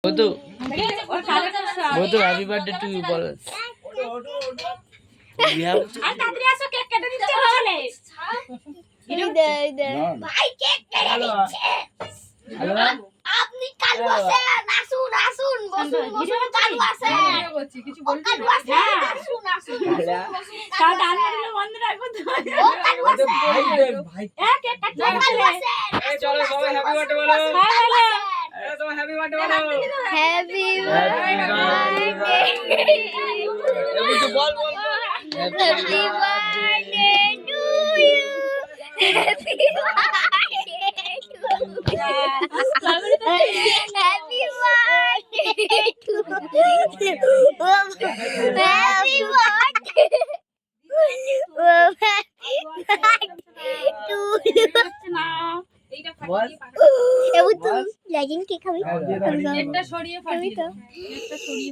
বধু বধু happy birthday to you বল। তাড়াতাড়ি আসো, কেক কেটে দিচ্ছে বলে। ভাই কেক কেটে দিচ্ছে। আপনি কালু আছেন, আসুন আসুন, বসুন বসুন, কালু আছেন। কিছু বলবি না? আসুন আসুন। কাল আলমারিটা বন্ধ রাখবো তো। ও কালু আছেন। ভাই কেক কাটতে কালু আছেন। এই চলো সবাই হ্যাপি বার্থডে বলো। হ্যাঁ বলো। এই তোমার হ্যাপি বার্থডে বলো। হ্যাপি বার্থডে এই তো বল বল। Happy birthday to you happy birthday to happy birthday to happy birthday এবার তো লাগেন কি খাবি? একটা সরিয়ে ফাটিয়ে দাও। একটা সরিয়ে